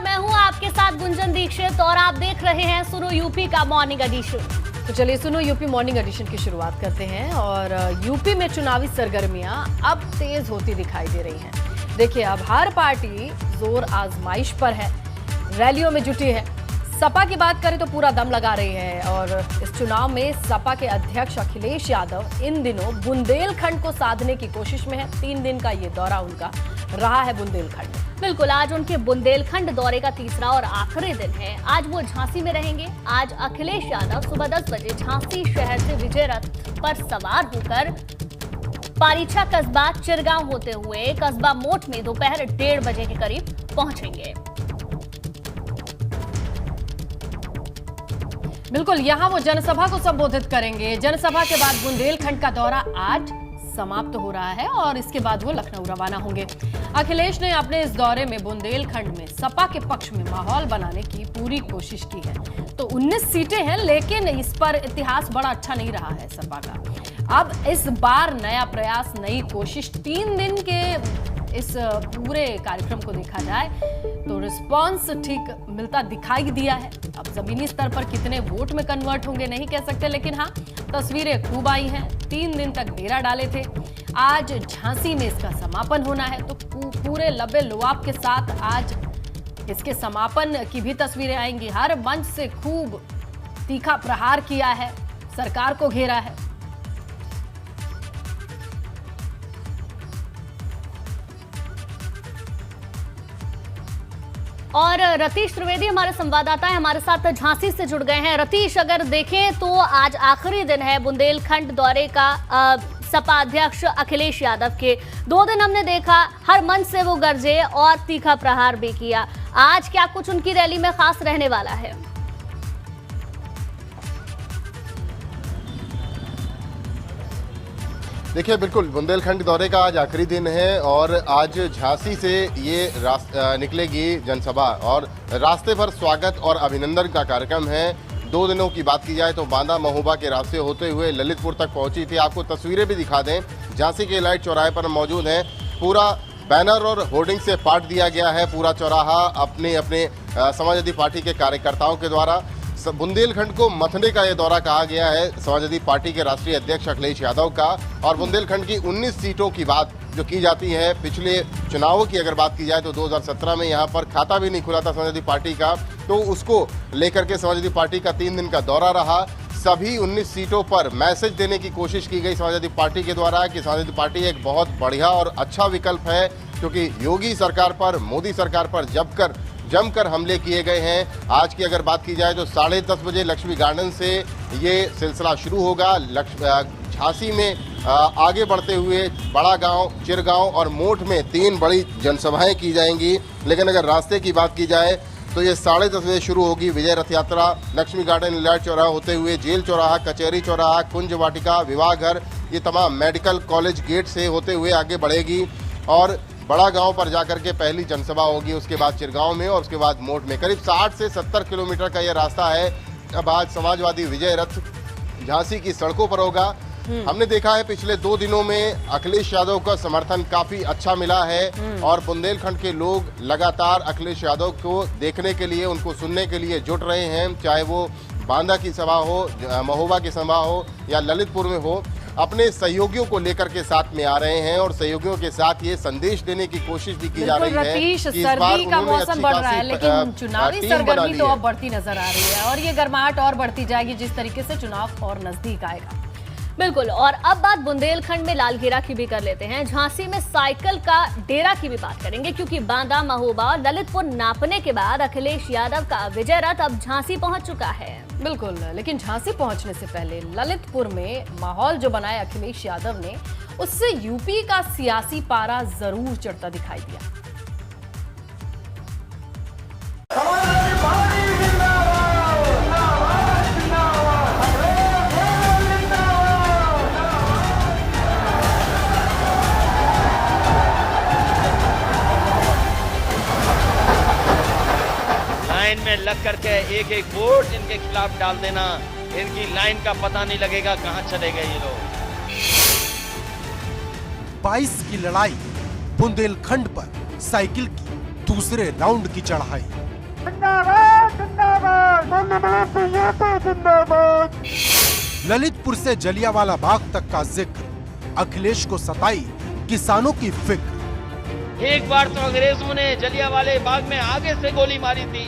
मैं हूं आपके साथ गुंजन दीक्षित और आप देख रहे हैं सुनो यूपी का मॉर्निंग एडिशन। तो चलिए सुनो यूपी मॉर्निंग एडिशन की शुरुआत करते हैं और यूपी में चुनावी सरगर्मियां अब तेज होती दिखाई दे रही हैं। देखिए, अब हर पार्टी जोर आजमाइश पर है, रैलियों में जुटी है। सपा की बात करें तो पूरा दम लगा रही है और इस चुनाव में सपा के अध्यक्ष अखिलेश यादव इन दिनों बुंदेलखंड को साधने की कोशिश में है। 3 दिन का ये दौरा उनका रहा है बुंदेलखंड। बिल्कुल, आज उनके बुंदेलखंड दौरे का तीसरा और आखिरी दिन है। आज वो झांसी में रहेंगे। आज अखिलेश यादव सुबह 10 बजे झांसी शहर से विजय रथ पर सवार होकर पारीछा कस्बा चिरगांव होते हुए कस्बा मोट में दोपहर 1:30 बजे के करीब पहुंचेंगे। बिल्कुल, यहाँ वो जनसभा को संबोधित करेंगे। जनसभा के बाद बुंदेलखंड का दौरा आज समाप्त हो रहा है और इसके बाद वो लखनऊ रवाना होंगे। अखिलेश ने अपने इस दौरे में बुंदेलखंड में सपा के पक्ष में माहौल बनाने की पूरी कोशिश की है। तो 19 सीटें हैं, लेकिन इस पर इतिहास बड़ा अच्छा नहीं रहा है सपा का। अब इस बार नया प्रयास, नई कोशिश। 3 दिन के इस पूरे कार्यक्रम को देखा जाए तो रिस्पांस ठीक मिलता दिखाई दिया है। अब जमीनी स्तर पर कितने वोट में कन्वर्ट होंगे नहीं कह सकते, लेकिन हाँ, तस्वीरें खूब आई हैं। 3 दिन तक डेरा डाले थे। आज झांसी में इसका समापन होना है, तो पूरे लबे लुआब के साथ आज इसके समापन की भी तस्वीरें आएंगी। हर मंच से खूब तीखा प्रहार किया है, सरकार को घेरा है। और रतीश त्रिवेदी हमारे संवाददाता है, हमारे साथ झांसी से जुड़ गए हैं। रतीश, अगर देखें तो आज आखिरी दिन है बुंदेलखंड दौरे का सपा अध्यक्ष अखिलेश यादव के। 2 दिन हमने देखा हर मंच से वो गरजे और तीखा प्रहार भी किया। आज क्या कुछ उनकी रैली में खास रहने वाला है? देखिए, बिल्कुल बुंदेलखंड दौरे का आज आखिरी दिन है और आज झांसी से ये निकलेगी जनसभा और रास्ते पर स्वागत और अभिनंदन का कार्यक्रम है। 2 दिनों की बात की जाए तो बांदा महोबा के रास्ते होते हुए ललितपुर तक पहुंची थी। आपको तस्वीरें भी दिखा दें, झांसी के लाइट चौराहे पर मौजूद हैं। पूरा बैनर और होर्डिंग से पाट दिया गया है पूरा चौराहा अपने समाजवादी पार्टी के कार्यकर्ताओं के द्वारा। बुंदेलखंड को मथने का ये दौरा कहा गया है समाजवादी पार्टी के राष्ट्रीय अध्यक्ष अखिलेश यादव का। और बुंदेलखंड की 19 सीटों की बात जो की जाती है, पिछले चुनावों की अगर बात की जाए तो 2017 में यहाँ पर खाता भी नहीं खुला था समाजवादी पार्टी का, तो उसको लेकर के समाजवादी पार्टी का 3 दिन का दौरा रहा। सभी 19 सीटों पर मैसेज देने की कोशिश की गई समाजवादी पार्टी के द्वारा कि समाजवादी पार्टी एक बहुत बढ़िया और अच्छा विकल्प है, क्योंकि योगी सरकार पर, मोदी सरकार पर जमकर हमले किए गए हैं। आज की अगर बात की जाए तो 10:30 बजे लक्ष्मी गार्डन से ये सिलसिला शुरू होगा। झांसी में आगे बढ़ते हुए बड़ा गांव, चिरगांव और मोट में 3 बड़ी जनसभाएं की जाएंगी। लेकिन अगर रास्ते की बात की जाए तो ये 10:30 बजे शुरू होगी विजय रथ यात्रा। लक्ष्मी गार्डन, लाइट चौराहा होते हुए जेल चौराहा, कचहरी चौराहा, कुंज वाटिका, विवाह घर, ये तमाम मेडिकल कॉलेज गेट से होते हुए आगे बढ़ेगी और बड़ा गांव पर जाकर के पहली जनसभा होगी। उसके बाद चिरगांव में और उसके बाद मोट में। करीब 60 से 70 किलोमीटर का यह रास्ता है। अब आज समाजवादी विजय रथ झांसी की सड़कों पर होगा। हमने देखा है पिछले 2 दिनों में अखिलेश यादव का समर्थन काफी अच्छा मिला है और बुंदेलखंड के लोग लगातार अखिलेश यादव को देखने के लिए, उनको सुनने के लिए जुट रहे हैं। चाहे वो बांदा की सभा हो, महोबा की सभा हो या ललितपुर में हो, अपने सहयोगियों को लेकर के साथ में आ रहे हैं और सहयोगियों के साथ ये संदेश देने की कोशिश भी की जा रही है कि सर्दी का मौसम बढ़ रहा है, लेकिन चुनावी सरगर्मी तो अब बढ़ती नजर आ रही है और ये गर्माहट और बढ़ती जाएगी जिस तरीके से चुनाव और नजदीक आएगा। बिल्कुल, और अब बात बुंदेलखंड में लालगीरा की भी कर लेते हैं। झांसी में साइकिल का डेरा की भी बात करेंगे, क्योंकि बांदा, महोबा और ललितपुर नापने के बाद अखिलेश यादव का विजय रथ अब झांसी पहुंच चुका है। बिल्कुल, लेकिन झांसी पहुंचने से पहले ललितपुर में माहौल जो बनाया अखिलेश यादव ने, उससे यूपी का सियासी पारा जरूर चढ़ता दिखाई दिया। लाइन में लग करके एक एक वोट इनके खिलाफ डाल देना, इनकी लाइन का पता नहीं लगेगा कहां चले गए ये लोग। 22 की लड़ाई, बुंदेलखंड पर साइकिल की दूसरे राउंड की चढ़ाई। ललितपुर से जलियांवाला बाग तक का जिक्र, अखिलेश को सताई किसानों की फिक्र। एक बार तो अंग्रेजों ने जलियांवाले बाग में आगे से गोली मारी थी,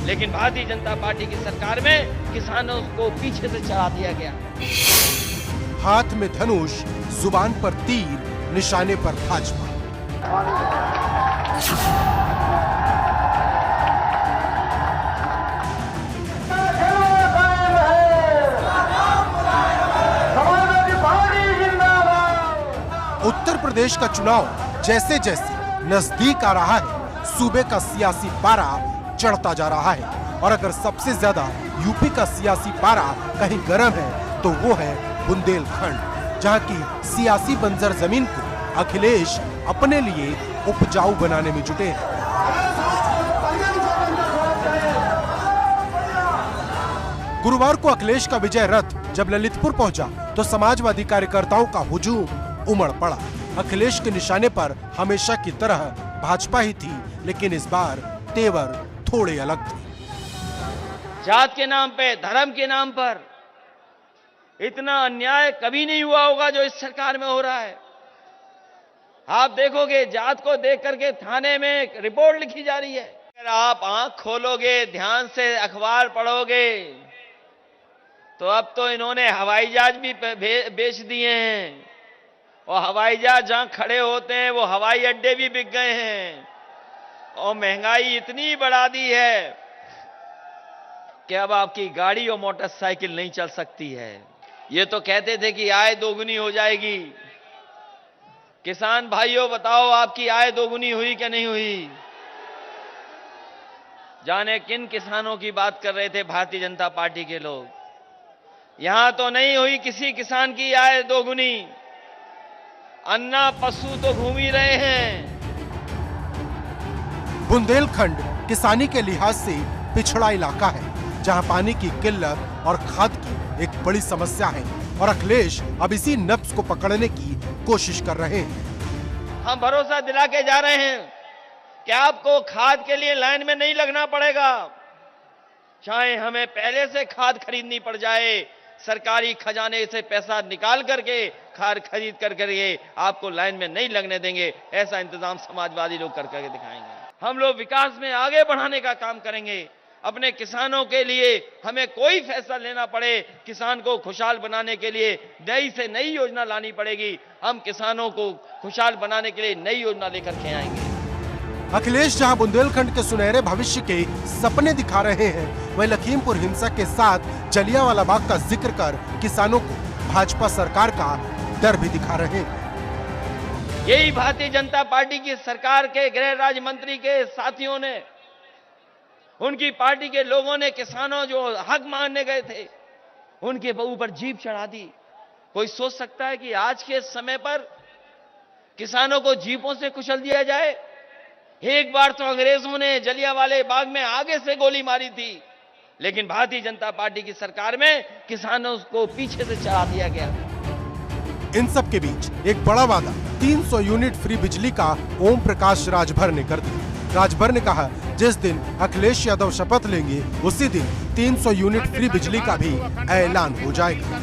लेकिन भारतीय जनता पार्टी की सरकार में किसानों को पीछे से चढ़ा दिया गया। हाथ में धनुष, जुबान पर तीर, निशाने पर भाजपा। उत्तर प्रदेश का चुनाव जैसे जैसे नजदीक आ रहा है, सूबे का सियासी पारा चढ़ता जा रहा है। और अगर सबसे ज्यादा यूपी का सियासी पारा कहीं गर्म है तो वो है बुंदेलखंड, जहां की सियासी बंजर जमीन को अखिलेश अपने लिए उपजाऊ बनाने में जुटे हैं। गुरुवार को अखिलेश का विजय रथ जब ललितपुर पहुंचा तो समाजवादी कार्यकर्ताओं का हुजूम उमड़ पड़ा। अखिलेश के निशाने पर हमेशा की तरह भाजपा ही थी, लेकिन इस बार तेवर थोड़े अलग थे। जात के नाम पे, धर्म के नाम पर इतना अन्याय कभी नहीं हुआ होगा जो इस सरकार में हो रहा है। आप देखोगे, जात को देख करके थाने में रिपोर्ट लिखी जा रही है। अगर आप आंख खोलोगे, ध्यान से अखबार पढ़ोगे, तो अब तो इन्होंने हवाई जहाज भी बेच दिए हैं, और हवाई जहाज जहां खड़े होते हैं वो हवाई अड्डे भी बिक गए हैं, और महंगाई इतनी बढ़ा दी है कि अब आपकी गाड़ी और मोटरसाइकिल नहीं चल सकती है। ये तो कहते थे कि आय दोगुनी हो जाएगी। किसान भाइयों, बताओ आपकी आय दोगुनी हुई कि नहीं हुई? जाने किन किसानों की बात कर रहे थे भारतीय जनता पार्टी के लोग। यहां तो नहीं हुई किसी किसान की आय दोगुनी। अन्ना पशु तो घूम ही रहे हैं। बुंदेलखंड किसानी के लिहाज से पिछड़ा इलाका है, जहां पानी की किल्लत और खाद की एक बड़ी समस्या है, और अखिलेश अब इसी नब्ज को पकड़ने की कोशिश कर रहे हैं। हम भरोसा दिला के जा रहे हैं कि आपको खाद के लिए लाइन में नहीं लगना पड़ेगा, चाहे हमें पहले से खाद खरीदनी पड़ जाए, सरकारी खजाने से पैसा निकाल करके खाद खरीद करके आपको लाइन में नहीं लगने देंगे। ऐसा इंतजाम समाजवादी लोग करके दिखाएंगे। हम लोग विकास में आगे बढ़ाने का काम करेंगे। अपने किसानों के लिए हमें कोई फैसला लेना पड़े, किसान को खुशहाल बनाने के लिए नई से नई योजना लानी पड़ेगी। हम किसानों को खुशहाल बनाने के लिए नई योजना लेकर के आएंगे। अखिलेश जहां बुंदेलखंड के सुनहरे भविष्य के सपने दिखा रहे हैं, वहीं लखीमपुर हिंसा के साथ जलियांवाला बाग का जिक्र कर किसानों को भाजपा सरकार का डर भी दिखा रहे हैं। यही भारतीय जनता पार्टी की सरकार के गृह राज्य मंत्री के साथियों ने, उनकी पार्टी के लोगों ने किसानों जो हक मांगने गए थे उनके ऊपर जीप चढ़ा दी। कोई सोच सकता है कि आज के समय पर किसानों को जीपों से कुचल दिया जाए? एक बार तो अंग्रेजों ने जलियांवाले बाग में आगे से गोली मारी थी, लेकिन भारतीय जनता पार्टी की सरकार में किसानों को पीछे से चढ़ा दिया गया। इन सब के बीच एक बड़ा वादा 300 यूनिट फ्री बिजली का ओम प्रकाश राजभर ने कर दिया। राजभर ने कहा, जिस दिन अखिलेश यादव शपथ लेंगे उसी दिन 300 यूनिट फ्री बिजली का भी ऐलान हो जाएगा।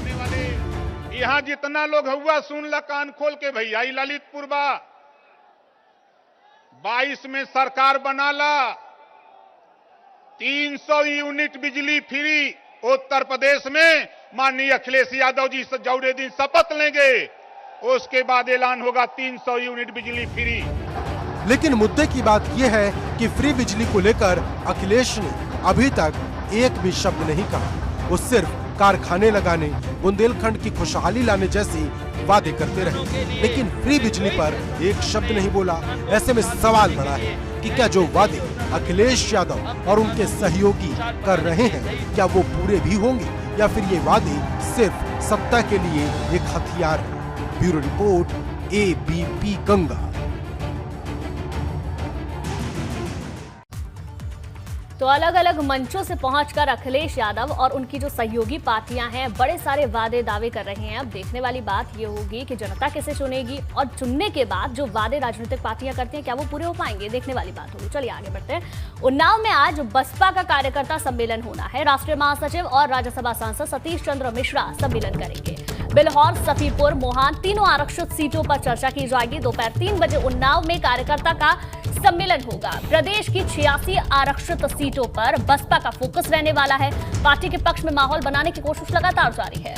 यहाँ जितना लोग हुआ सुन ला कान खोल के भैया, ललितपुर बा 22 में सरकार बना ला, 300 यूनिट बिजली फ्री उत्तर प्रदेश में माननीय अखिलेश यादव जी से जौड़े दिन शपथ लेंगे, उसके बाद ऐलान होगा 300 यूनिट बिजली फ्री। लेकिन मुद्दे की बात यह है कि फ्री बिजली को लेकर अखिलेश ने अभी तक एक भी शब्द नहीं कहा। वो सिर्फ कारखाने लगाने, बुंदेलखंड की खुशहाली लाने जैसे वादे करते रहे, लेकिन फ्री बिजली पर एक शब्द नहीं बोला। ऐसे में सवाल बड़ा है कि क्या जो वादे अखिलेश यादव और उनके सहयोगी कर रहे हैं, क्या वो पूरे भी होंगे, या फिर ये वादे सिर्फ सत्ता के लिए एक हथियार है। Bureau report, ABP Ganga. तो अलग अलग मंचों से पहुंचकर अखिलेश यादव और उनकी जो सहयोगी पार्टियां हैं बड़े सारे वादे दावे कर रहे हैं। अब देखने वाली बात ये होगी कि जनता किसे चुनेगी और चुनने के बाद जो वादे राजनीतिक पार्टियां करती हैं क्या वो पूरे हो पाएंगे, देखने वाली बात होगी। चलिए आगे बढ़ते हैं। उन्नाव में आज बसपा का कार्यकर्ता सम्मेलन होना है। राष्ट्रीय महासचिव और राज्यसभा सांसद सतीश चंद्र मिश्रा सम्मेलन करेंगे। बिल्हौर, सफीपुर, मोहान तीनों आरक्षित सीटों पर चर्चा की जाएगी। दोपहर 3 बजे उन्नाव में कार्यकर्ता का सम्मेलन होगा। प्रदेश की 86 आरक्षित सीटों पर बसपा का फोकस रहने वाला है। पार्टी के पक्ष में माहौल बनाने की कोशिश लगातार जारी है।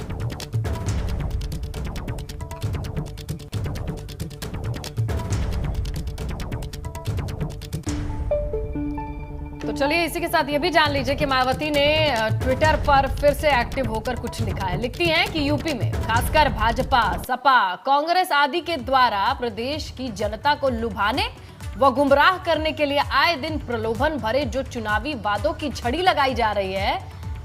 तो चलिए इसी के साथ ये भी जान लीजिए कि मायावती ने ट्विटर पर फिर से एक्टिव होकर कुछ लिखा है। लिखती हैं कि यूपी में खासकर भाजपा, सपा, कांग्रेस आदि के द्वारा प्रदेश की जनता को लुभाने व गुमराह करने के लिए आए दिन प्रलोभन भरे जो चुनावी वादों की झड़ी लगाई जा रही है,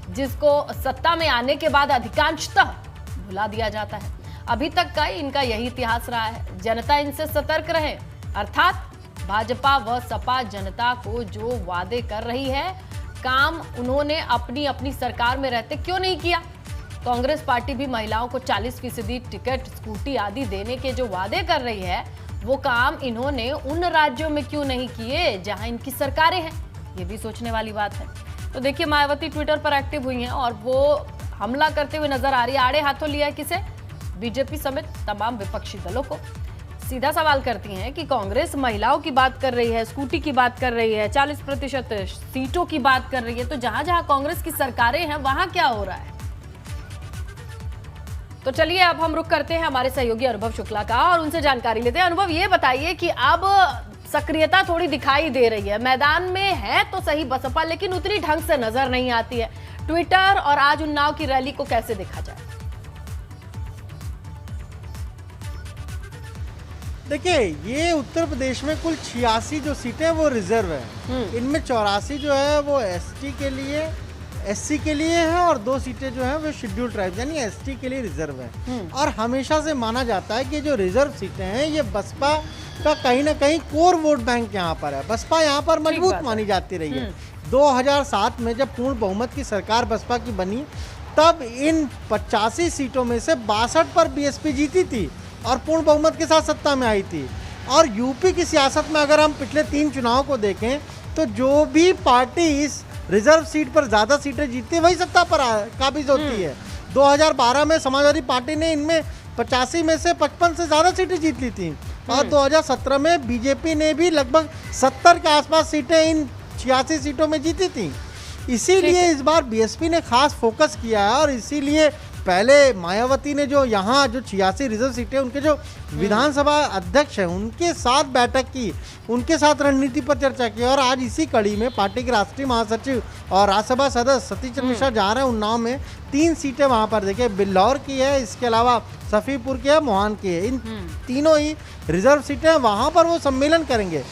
जिसको सत्ता में आने के बाद अधिकांशतः भुला दिया जाता है। अभी तक का इनका यही इतिहास रहा है। जनता इनसे सतर्क रहे, अर्थात भाजपा व सपा जनता को जो वादे कर रही है, काम उन्होंने अपनी अपनी सरकार में रहते क्यों नहीं किया। कांग्रेस पार्टी भी महिलाओं को 40% टिकट, स्कूटी आदि देने के जो वादे कर रही है, वो काम इन्होंने उन राज्यों में क्यों नहीं किए जहां इनकी सरकारें हैं। ये भी सोचने वाली बात है। तो देखिए मायावती ट्विटर पर एक्टिव हुई हैं और वो हमला करते हुए नजर आ रही है। आड़े हाथों लिया है किसे? बीजेपी समेत तमाम विपक्षी दलों को। सीधा सवाल करती हैं कि कांग्रेस महिलाओं की बात कर रही है, स्कूटी की बात कर रही है, 40% सीटों की बात कर रही है, तो जहां जहां कांग्रेस की सरकारें हैं वहां क्या हो रहा है। तो चलिए अब हम रुख करते हैं हमारे सहयोगी अनुभव शुक्ला का और उनसे जानकारी लेते हैं। अनुभव, ये बताइए कि अब सक्रियता थोड़ी दिखाई दे रही है, मैदान में है तो सही बसपा, लेकिन उतनी ढंग से नजर नहीं आती है। ट्विटर और आज उन्नाव की रैली को कैसे देखा जाए? देखिए, ये उत्तर प्रदेश में कुल 86 जो सीटें वो रिजर्व है। इनमें 84 जो है वो एसटी के लिए, एससी के लिए है और 2 सीटें जो हैं वो शेड्यूल्ड ट्राइब यानी एसटी के लिए रिजर्व है। और हमेशा से माना जाता है कि जो रिजर्व सीटें हैं ये बसपा का कहीं ना कहीं कोर वोट बैंक यहाँ पर है। बसपा यहाँ पर मजबूत मानी जाती रही है। 2007 में जब पूर्ण बहुमत की सरकार बसपा की बनी, तब इन 85 सीटों में से 62 पर बीएसपी जीती थी और पूर्ण बहुमत के साथ सत्ता में आई थी। और यूपी की सियासत में अगर हम पिछले 3 चुनाव को देखें तो जो भी पार्टी इस रिजर्व सीट पर ज़्यादा सीटें जीतती है वही सत्ता पर काबिज होती है। 2012 में समाजवादी पार्टी ने इनमें 85 में से 55 से ज़्यादा सीटें जीत ली थी और 2017 में बीजेपी ने भी लगभग 70 के आसपास सीटें इन 86 सीटों में जीती थी। इसीलिए इस बार बीएसपी ने खास फोकस किया है और इसीलिए पहले मायावती ने जो यहाँ जो 86 रिजर्व सीटें उनके जो विधानसभा अध्यक्ष हैं उनके साथ बैठक की, उनके साथ रणनीति पर चर्चा की और आज इसी कड़ी में पार्टी के राष्ट्रीय महासचिव और राज्यसभा सदस्य सतीश चंद्र मिश्रा जा रहे हैं उन्नाव में। 3 सीटें वहाँ पर देखिए, बिल्हौर की है, इसके अलावा सफीपुर की है, मोहान की है। इन तीनों ही रिजर्व सीटें वहाँ पर वो सम्मेलन करेंगे।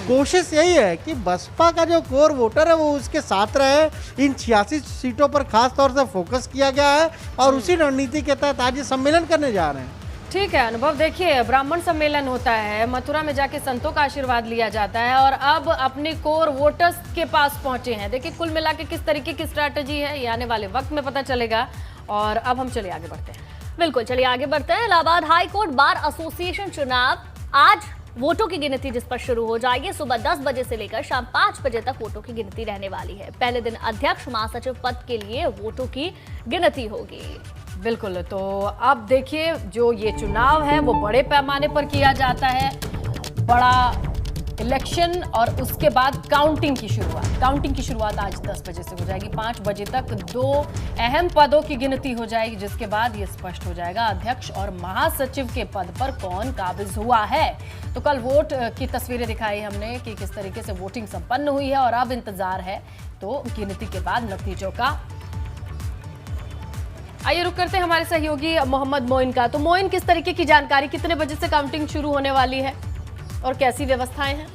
कोशिश यही है कि बसपा का जो कोर वोटर है वो उसके साथ रहे। इन 86 सीटों पर खास तौर से फोकस किया गया है और उसी रणनीति के तहत आज ये सम्मेलन करने जा रहे हैं। ठीक है अनुभव, देखिए ब्राह्मण सम्मेलन होता है, मथुरा में जाके संतों का आशीर्वाद लिया जाता है और अब अपने कोर वोटर्स के पास पहुंचे हैं। देखिए कुल मिला के किस तरीके की स्ट्रैटेजी है ये आने वाले वक्त में पता चलेगा। और अब हम चलिए आगे बढ़ते हैं। बिल्कुल, चलिए आगे बढ़ते हैं। Allahabad high court bar association चुनाव आज वोटों की गिनती जिस पर शुरू हो जाएगी। सुबह 10 बजे से लेकर शाम 5 बजे तक वोटों की गिनती रहने वाली है। पहले दिन अध्यक्ष महासचिव पद के लिए वोटों की गिनती होगी। बिल्कुल, तो अब देखिए जो ये चुनाव है वो बड़े पैमाने पर किया जाता है, बड़ा इलेक्शन और उसके बाद काउंटिंग की शुरुआत आज 10 बजे से हो जाएगी। 5 बजे तक 2 अहम पदों की गिनती हो जाएगी, जिसके बाद ये स्पष्ट हो जाएगा अध्यक्ष और महासचिव के पद पर कौन काबिज हुआ है। तो कल वोट की तस्वीरें दिखाई हमने कि किस तरीके से वोटिंग संपन्न हुई है और अब इंतजार है तो गिनती के बाद नतीजों का। आइए रुक करते हैं हमारे सहयोगी मोहम्मद मोइन का। तो मोइन, किस तरीके की जानकारी, कितने बजे से काउंटिंग शुरू होने वाली है और कैसी व्यवस्थाएं हैं?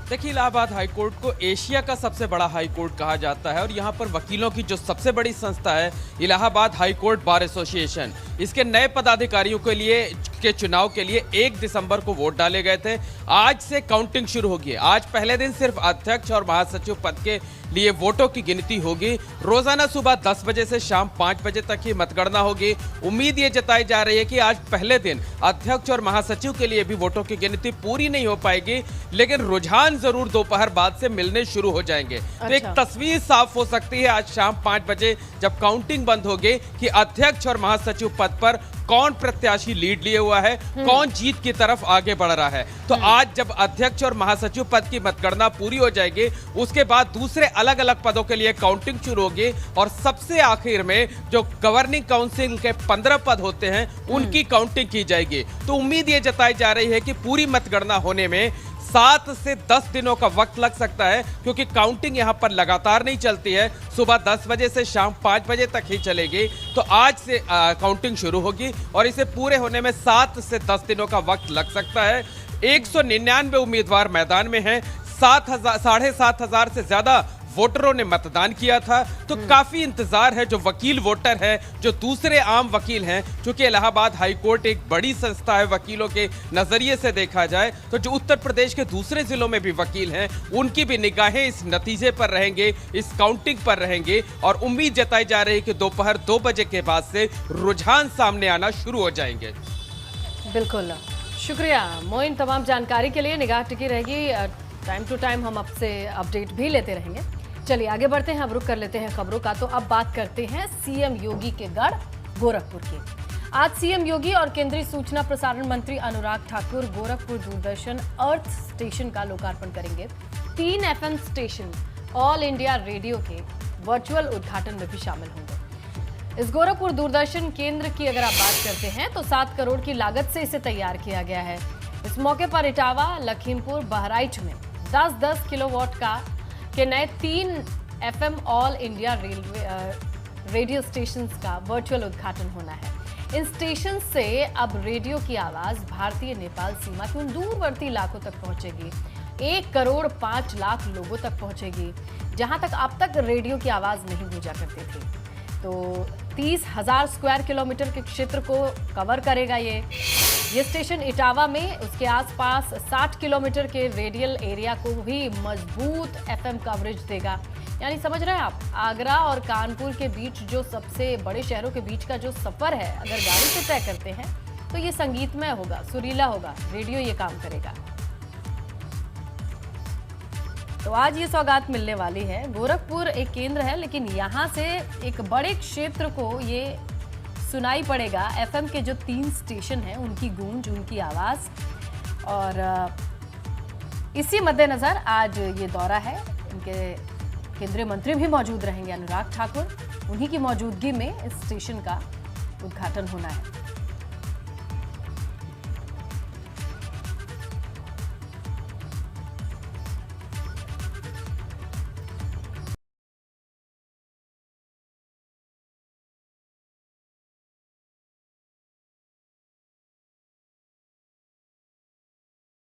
देखिए, इलाहाबाद हाई कोर्ट को एशिया का सबसे बड़ा हाई कोर्ट कहा जाता है और यहाँ पर वकीलों की जो सबसे बड़ी संस्था है Allahabad high court bar association, इसके नए पदाधिकारियों के लिए के चुनाव के लिए 1 दिसंबर को वोट डाले गए थे। आज से काउंटिंग शुरू होगी। आज पहले दिन सिर्फ अध्यक्ष और महासचिव पद के लिए वोटों की गिनती होगी। रोजाना सुबह 10 बजे से शाम 5 बजे तक ही मतगणना होगी। उम्मीद ये जताई जा रही है कि आज पहले दिन अध्यक्ष और महासचिव के लिए भी वोटों की गिनती पूरी नहीं हो पाएगी, लेकिन रुझान जरूर दोपहर बाद से मिलने शुरू हो जाएंगे। तो एक तस्वीर साफ हो सकती है आज शाम 5 बजे जब काउंटिंग बंद होगी कि अध्यक्ष और महासचिव पद पर कौन प्रत्याशी लीड लिए हुआ है, कौन जीत की तरफ आगे बढ़ रहा है। तो आज जब अध्यक्ष और महासचिव पद की मतगणना पूरी हो जाएगी, उसके बाद दूसरे अलग अलग पदों के लिए काउंटिंग शुरू होगी और सबसे आखिर में जो गवर्निंग काउंसिल के 15 पद होते हैं उनकी काउंटिंग की जाएगी। तो उम्मीद ये जताई जा रही है कि पूरी मतगणना होने में 7 से 10 दिनों का वक्त लग सकता है, क्योंकि काउंटिंग यहां पर लगातार नहीं चलती है। सुबह 10 बजे से शाम 5 बजे तक ही चलेगी। तो आज से काउंटिंग शुरू होगी और इसे पूरे होने में 7 से 10 दिनों का वक्त लग सकता है। 199 उम्मीदवार मैदान में हैं। 7,500 से ज्यादा वोटरों ने मतदान किया था। तो काफी इंतजार है। जो वकील वोटर है, जो दूसरे आम वकील हैं, क्योंकि इलाहाबाद हाई कोर्ट एक बड़ी संस्था है वकीलों के नजरिए से देखा जाए, तो जो उत्तर प्रदेश के दूसरे जिलों में भी वकील हैं, उनकी भी निगाहें इस नतीजे पर रहेंगे, इस काउंटिंग पर रहेंगे और उम्मीद जताई जा रही है कि दोपहर 2 बजे के बाद से रुझान सामने आना शुरू हो जाएंगे। बिल्कुल, शुक्रिया मोइन तमाम जानकारी के लिए। निगाह टिकी रहेगी, टाइम टू टाइम हम आपसे अपडेट भी लेते रहेंगे। चलिए आगे बढ़ते हैं, अब रुक कर लेते हैं खबरों का। तो अब बात करते हैं सीएम योगी के गढ़ गोरखपुर की। आज सीएम योगी और केंद्रीय सूचना प्रसारण मंत्री अनुराग ठाकुर गोरखपुर दूरदर्शन अर्थ स्टेशन का लोकार्पण करेंगे। 3 FM station all India radio के वर्चुअल उद्घाटन में भी शामिल होंगे। इस गोरखपुर दूरदर्शन केंद्र की अगर आप बात करते हैं तो 7 करोड़ की लागत से इसे तैयार किया गया है। इस मौके पर इटावा, लखीमपुर, बहराइच में 10-10 किलोवाट के नए 3 FM all India radio stations का वर्चुअल उद्घाटन होना है। इन स्टेशन से अब रेडियो की आवाज भारतीय नेपाल सीमा के उन दूरवर्ती इलाकों तक पहुंचेगी। 1 करोड़ 5 लाख लोगों तक पहुंचेगी, जहां तक अब तक रेडियो की आवाज नहीं गूंजा करती थी। तो 30,000 स्क्वायर किलोमीटर के क्षेत्र को कवर करेगा ये स्टेशन। इटावा में उसके आसपास 60 किलोमीटर के रेडियल एरिया को भी मजबूत FM कवरेज देगा। यानी समझ रहे हैं आप, आगरा और कानपुर के बीच जो सबसे बड़े शहरों के बीच का जो सफर है, अगर गाड़ी से तय करते हैं तो ये संगीतमय होगा, सुरीला होगा। रेडियो ये काम करेगा। तो आज ये सौगात मिलने वाली है। गोरखपुर एक केंद्र है, लेकिन यहाँ से एक बड़े क्षेत्र को ये सुनाई पड़ेगा। FM के जो 3 स्टेशन हैं उनकी गूंज, उनकी आवाज़। और इसी मद्देनज़र आज ये दौरा है। इनके केंद्रीय मंत्री भी मौजूद रहेंगे, अनुराग ठाकुर। उन्हीं की मौजूदगी में इस स्टेशन का उद्घाटन होना है।